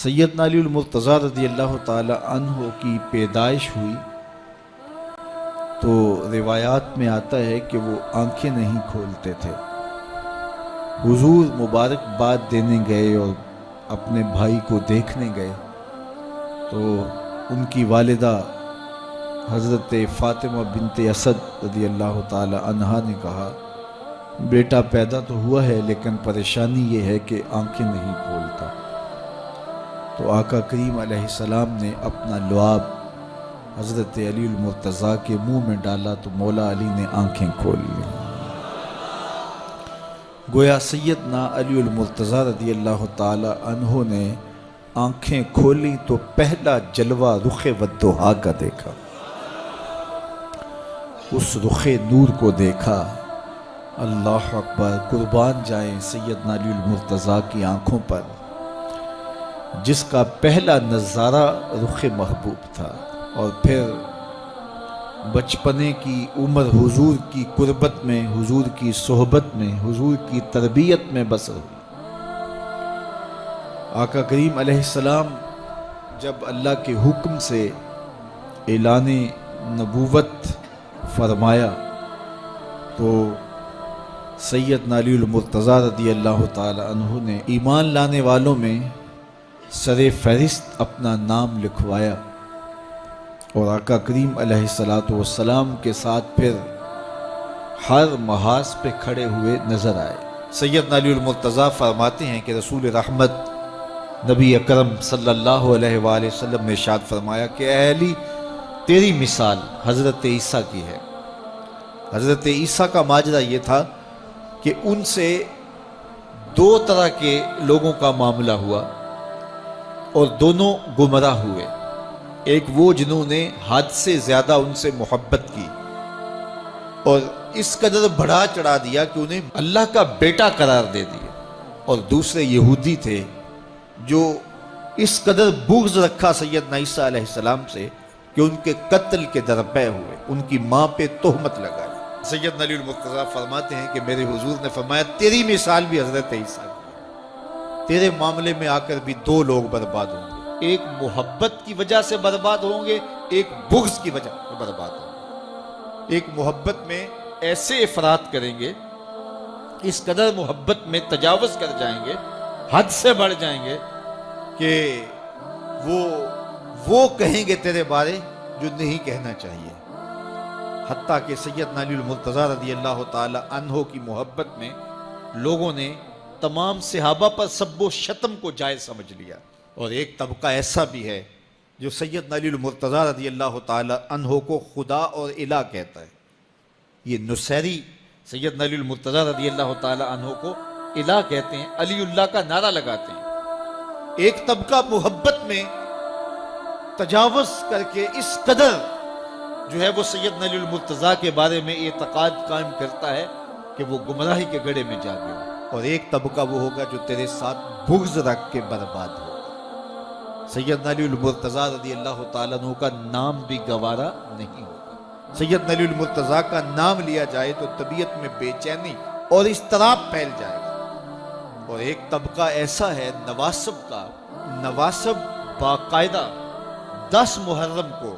سیدنا علی المرتضیٰ رضی اللہ تعالی عنہ کی پیدائش ہوئی تو روایات میں آتا ہے کہ وہ آنکھیں نہیں کھولتے تھے۔ حضور مبارکباد دینے گئے اور اپنے بھائی کو دیکھنے گئے تو ان کی والدہ حضرت فاطمہ بنت اسد رضی اللہ تعالی عنہا نے کہا، بیٹا پیدا تو ہوا ہے لیکن پریشانی یہ ہے کہ آنکھیں نہیں کھولتا۔ تو آقا کریم علیہ السلام نے اپنا لعاب حضرت علی المرتضیٰ کے منہ میں ڈالا تو مولا علی نے آنکھیں کھول لیں۔ گویا سیدنا علی المرتضیٰ رضی اللہ تعالی عنہ نے آنکھیں کھولی تو پہلا جلوہ رخ والضحیٰ کا دیکھا۔ اس رخ نور کو دیکھا، اللہ اکبر، قربان جائیں سیدنا علی المرتضیٰ کی آنکھوں پر، جس کا پہلا نظارہ رخ محبوب تھا۔ اور پھر بچپنے کی عمر حضور کی قربت میں، حضور کی صحبت میں، حضور کی تربیت میں بسر ہوئی۔ آقا کریم علیہ السلام جب اللہ کے حکم سے اعلان نبوت فرمایا تو سیدنا علی المرتضیٰ رضی اللہ تعالی عنہ نے ایمان لانے والوں میں سر فہرست اپنا نام لکھوایا اور آقا کریم علیہ السلام کے ساتھ پھر ہر محاذ پہ کھڑے ہوئے نظر آئے۔ سیدنا علی المرتضیٰ فرماتے ہیں کہ رسول رحمت نبی اکرم صلی اللہ علیہ وآلہ وسلم نے ارشاد فرمایا کہ اے علی، تیری مثال حضرت عیسیٰ کی ہے۔ حضرت عیسیٰ کا ماجرا یہ تھا کہ ان سے دو طرح کے لوگوں کا معاملہ ہوا اور دونوں گمراہ ہوئے۔ ایک وہ جنہوں نے حد سے زیادہ ان سے محبت کی اور اس قدر بڑھا چڑھا دیا کہ انہیں اللہ کا بیٹا قرار دے دیا، اور دوسرے یہودی تھے جو اس قدر بغض رکھا سیدنا عیسیٰ علیہ السلام سے کہ ان کے قتل کے درپے ہوئے، ان کی ماں پہ تہمت لگائی۔ سیدنا علی المرتضیٰ فرماتے ہیں کہ میرے حضور نے فرمایا تیری مثال بھی حضرت عیسیٰ کی ہے۔ تیرے معاملے میں آ کر بھی دو لوگ برباد ہوں گے، ایک محبت کی وجہ سے برباد ہوں گے، ایک بغض کی وجہ سے برباد ہوں گے۔ ایک محبت میں ایسے افراط کریں گے، اس قدر محبت میں تجاوز کر جائیں گے، حد سے بڑھ جائیں گے کہ وہ کہیں گے تیرے بارے جو نہیں کہنا چاہیے۔ حتیٰ کہ سیدنا علی المرتضیٰ رضی اللہ تعالی عنہ کی محبت میں لوگوں نے تمام صحابہ پر سب و شتم کو جائز سمجھ لیا، اور ایک طبقہ ایسا بھی ہے جو سیدنا علی المرتضیٰ رضی اللہ تعالی عنہ کو خدا اور الہ کہتا ہے۔ یہ نصیری سیدنا علی المرتضیٰ رضی اللہ تعالی عنہ کو الہ کہتے ہیں، علی اللہ کا نعرہ لگاتے ہیں۔ ایک طبقہ محبت میں تجاوز کر کے اس قدر جو ہے وہ سیدنا علی المرتضیٰ کے بارے میں اعتقاد قائم کرتا ہے کہ وہ گمراہی کے گڑھے میں جا گیا، اور ایک طبقہ وہ ہوگا جو تیرے ساتھ بغض رکھ کے برباد ہوگا۔ سیدنا علی المرتضیٰ رضی اللہ تعالیٰ عنہ کا نام بھی گوارا نہیں ہوگا۔ سیدنا علی المرتضیٰ کا نام لیا جائے تو طبیعت میں بے چینی اور اضطراب پھیل جائے گا۔ اور ایک طبقہ ایسا ہے نواسب کا، نواسب باقاعدہ 10 محرم کو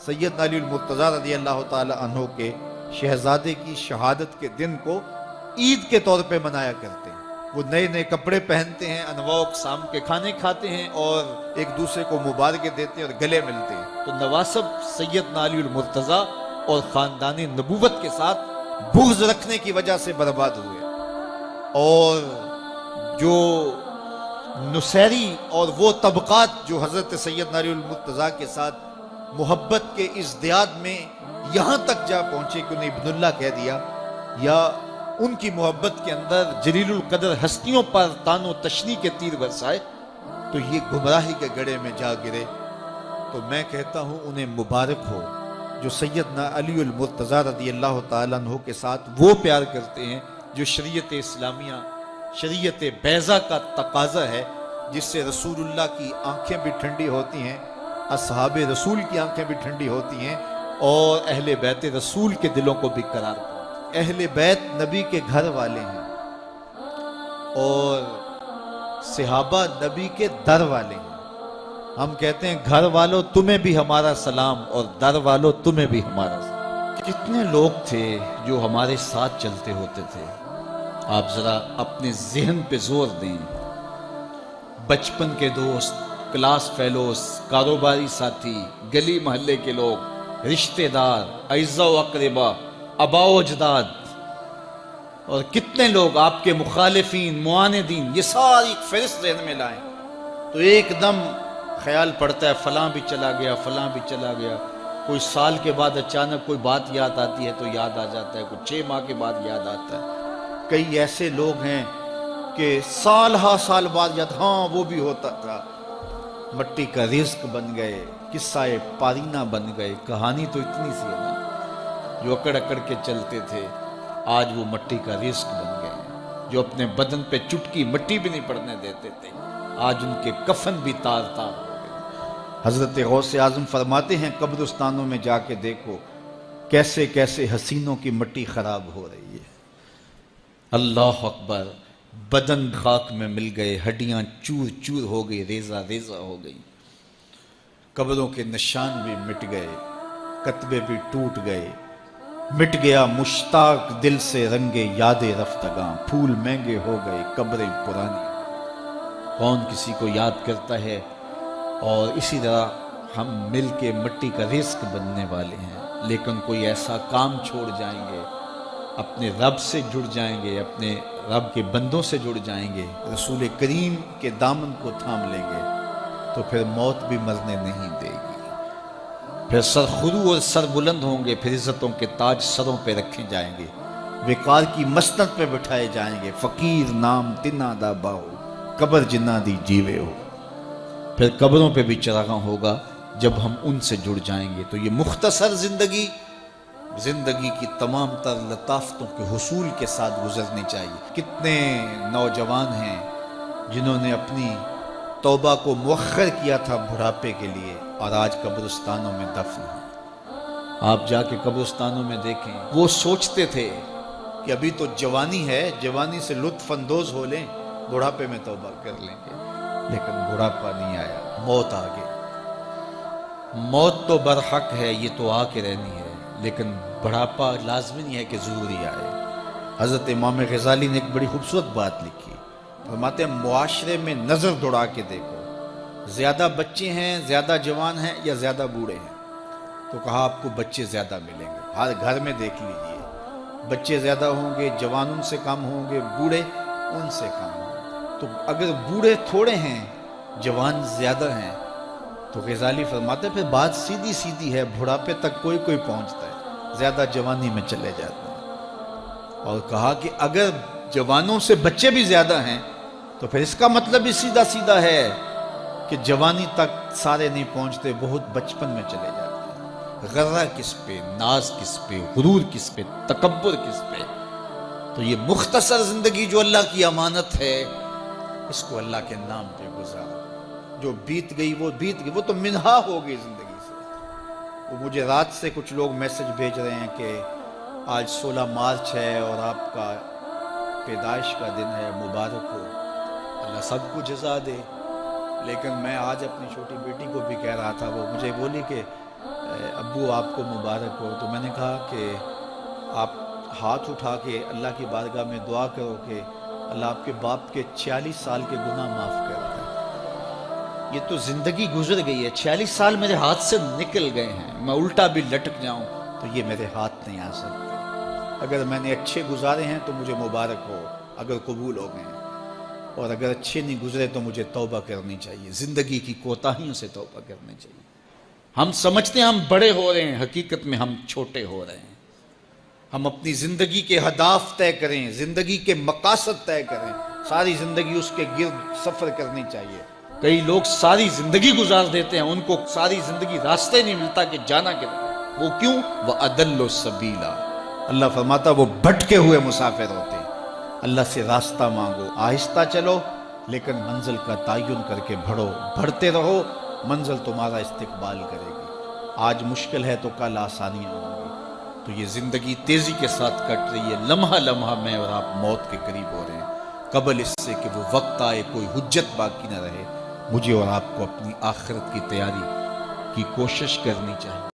سیدنا علی المرتضیٰ رضی اللہ تعالی عنہ کے شہزادے کی شہادت کے دن کو عید کے طور پہ منایا کرتے ہیں۔ وہ نئے نئے کپڑے پہنتے ہیں، انواع اقسام کے کھانے کھاتے ہیں اور ایک دوسرے کو مبارکیں دیتے ہیں اور گلے ملتے ہیں۔ تو نواسب سیدنا علی المرتضیٰ اور خاندان نبوت کے ساتھ بغض رکھنے کی وجہ سے برباد ہوئے، اور جو نصیری اور وہ طبقات جو حضرت سیدنا علی المرتضیٰ کے ساتھ محبت کے ازدیاد میں یہاں تک جا پہنچے کہ انہیں ابن اللہ کہہ دیا، یا ان کی محبت کے اندر جلیل القدر ہستیوں پر تان و تشنیع کے تیر برسائے، تو یہ گمراہی کے گڑھے میں جا گرے۔ تو میں کہتا ہوں انہیں مبارک ہو جو سیدنا علی المرتضیٰ رضی اللہ تعالیٰ عنہ کے ساتھ وہ پیار کرتے ہیں جو شریعت اسلامیہ، شریعت بیضا کا تقاضا ہے، جس سے رسول اللہ کی آنکھیں بھی ٹھنڈی ہوتی ہیں، اصحاب رسول کی آنکھیں بھی ٹھنڈی ہوتی ہیں، اور اہل بیت رسول کے دلوں کو بھی قرار پاتے ہیں۔ اہل بیت نبی کے گھر والے ہیں اور صحابہ نبی کے در والے ہیں۔ ہم کہتے ہیں گھر والوں تمہیں بھی ہمارا سلام اور در والوں تمہیں بھی ہمارا سلام. کتنے لوگ تھے جو ہمارے ساتھ چلتے ہوتے تھے. آپ ذرا اپنے ذہن پہ زور دیں. بچپن کے دوست، کلاس فیلوز، کاروباری ساتھی، گلی محلے کے لوگ، رشتہ دار، اعزاء و اقربا، آباء و اجداد، اور کتنے لوگ آپ کے مخالفین، معاندین، یہ ساری ایک فہرست ذہن میں لائیں تو ایک دم خیال پڑتا ہے فلاں بھی چلا گیا، فلاں بھی چلا گیا. کوئی سال کے بعد اچانک کوئی بات یاد آتی ہے تو یاد آ جاتا ہے، کوئی 6 ماہ کے بعد یاد آتا ہے. کئی ایسے لوگ ہیں کہ سال ہا سال بعد یاد، ہاں وہ بھی ہوتا تھا. مٹی کا رزق بن گئے، قصہ پارینہ بن گئے. کہانی تو اتنی سی ہے نا، جو اکڑ اکڑ کے چلتے تھے آج وہ مٹی کا رزق بن گئے ہیں. جو اپنے بدن پہ چٹکی مٹی بھی نہیں پڑنے دیتے تھے آج ان کے کفن بھی تار تار ہو گئے. حضرت غوث اعظم فرماتے ہیں قبرستانوں میں جا کے دیکھو کیسے کیسے حسینوں کی مٹی خراب ہو رہی ہے. اللہ اکبر. بدن خاک میں مل گئے، ہڈیاں چور چور ہو گئی، ریزہ ریزہ ہو گئی. قبروں کے نشان بھی مٹ گئے، کتبے بھی ٹوٹ گئے. مٹ گیا مشتاق دل سے رنگے یاد رفتگاں. پھول مہنگے ہو گئے، قبریں پرانی. کون کسی کو یاد کرتا ہے؟ اور اسی طرح ہم مل کے مٹی کا رزق بننے والے ہیں، لیکن کوئی ایسا کام چھوڑ جائیں گے، اپنے رب سے جڑ جائیں گے، اپنے رب کے بندوں سے جڑ جائیں گے، رسول کریم کے دامن کو تھام لیں گے تو پھر موت بھی مرنے نہیں دے گی. پھر سر خرو اور سر بلند ہوں گے، پھر عزتوں کے تاج سروں پہ رکھے جائیں گے، وقار کی مسند پہ بٹھائے جائیں گے. فقیر نام تنا دا باؤ، قبر جنہ دی جیوے ہو. پھر قبروں پہ بھی چراغاں ہوگا جب ہم ان سے جڑ جائیں گے. تو یہ مختصر زندگی کی تمام تر لطافتوں کے حصول کے ساتھ گزرنی چاہیے. کتنے نوجوان ہیں جنہوں نے اپنی توبہ کو مؤخر کیا تھا بڑھاپے کے لیے اور آج قبرستانوں میں دفن ہیں. آپ جا کے قبرستانوں میں دیکھیں، وہ سوچتے تھے کہ ابھی تو جوانی ہے، جوانی سے لطف اندوز ہو لیں، بڑھاپے میں توبہ کر لیں گے. لیکن بڑھاپا نہیں آیا، موت آ گئی. موت تو برحق ہے، یہ تو آ کے رہنی ہے، لیکن بڑھاپا لازمی نہیں ہے کہ ضروری آئے. حضرت امام غزالی نے ایک بڑی خوبصورت بات لکھی. فرماتے ہیں معاشرے میں نظر دوڑا کے دیکھو، زیادہ بچے ہیں، زیادہ جوان ہیں یا زیادہ بوڑھے ہیں؟ تو کہا آپ کو بچے زیادہ ملیں گے. ہر گھر میں دیکھ لیجئے، بچے زیادہ ہوں گے، جوان ان سے کم ہوں گے، بوڑھے ان سے کم ہوں گے. تو اگر بوڑھے تھوڑے ہیں، جوان زیادہ ہیں، تو غزالی فرماتے ہیں پھر بات سیدھی سیدھی ہے، بڑھاپے تک کوئی کوئی پہنچتا ہے، زیادہ جوانی میں چلے جاتے ہیں. اور کہا کہ اگر جوانوں سے بچے بھی زیادہ ہیں تو پھر اس کا مطلب بھی سیدھا سیدھا ہے کہ جوانی تک سارے نہیں پہنچتے، بہت بچپن میں چلے جاتے ہیں. غرہ کس پہ، ناز کس پہ، غرور کس پہ، تکبر کس پہ؟ تو یہ مختصر زندگی جو اللہ کی امانت ہے، اس کو اللہ کے نام پہ گزارو. جو بیت گئی وہ بیت گئی، وہ تو منہا ہو گئی زندگی سے. وہ مجھے رات سے کچھ لوگ میسج بھیج رہے ہیں کہ آج 16 مارچ ہے اور آپ کا پیدائش کا دن ہے، مبارک ہو. اللہ سب کو جزا دے. لیکن میں آج اپنی چھوٹی بیٹی کو بھی کہہ رہا تھا، وہ مجھے بولی کہ ابو آپ کو مبارک ہو. تو میں نے کہا کہ آپ ہاتھ اٹھا کے اللہ کی بارگاہ میں دعا کرو کہ اللہ آپ کے باپ کے 46 سال کے گناہ معاف کر دے. یہ تو زندگی گزر گئی ہے، 46 سال میرے ہاتھ سے نکل گئے ہیں. میں الٹا بھی لٹک جاؤں تو یہ میرے ہاتھ نہیں آ سکتے. اگر میں نے اچھے گزارے ہیں تو مجھے مبارک ہو اگر قبول ہو گئے ہیں، اور اگر اچھے نہیں گزرے تو مجھے توبہ کرنی چاہیے. زندگی کی کوتاہیوں سے توبہ کرنی چاہیے. ہم سمجھتے ہیں ہم بڑے ہو رہے ہیں، حقیقت میں ہم چھوٹے ہو رہے ہیں. ہم اپنی زندگی کے اہداف طے کریں، زندگی کے مقاصد طے کریں. ساری زندگی اس کے گرد سفر کرنی چاہیے. کئی لوگ ساری زندگی گزار دیتے ہیں، ان کو ساری زندگی راستے نہیں ملتا کہ جانا کدھر. وہ کیوں؟ وَأَضَلُّ السَّبِيلَ. اللہ فرماتا وہ بھٹکے ہوئے مسافر ہوتے ہیں. اللہ سے راستہ مانگو، آہستہ چلو لیکن منزل کا تعین کر کے بڑھو. بڑھتے رہو، منزل تمہارا استقبال کرے گی. آج مشکل ہے تو کل آسانیاں ہوں گی. تو یہ زندگی تیزی کے ساتھ کٹ رہی ہے. لمحہ لمحہ میں اور آپ موت کے قریب ہو رہے ہیں. قبل اس سے کہ وہ وقت آئے کوئی حجت باقی نہ رہے، مجھے اور آپ کو اپنی آخرت کی تیاری کی کوشش کرنی چاہیے۔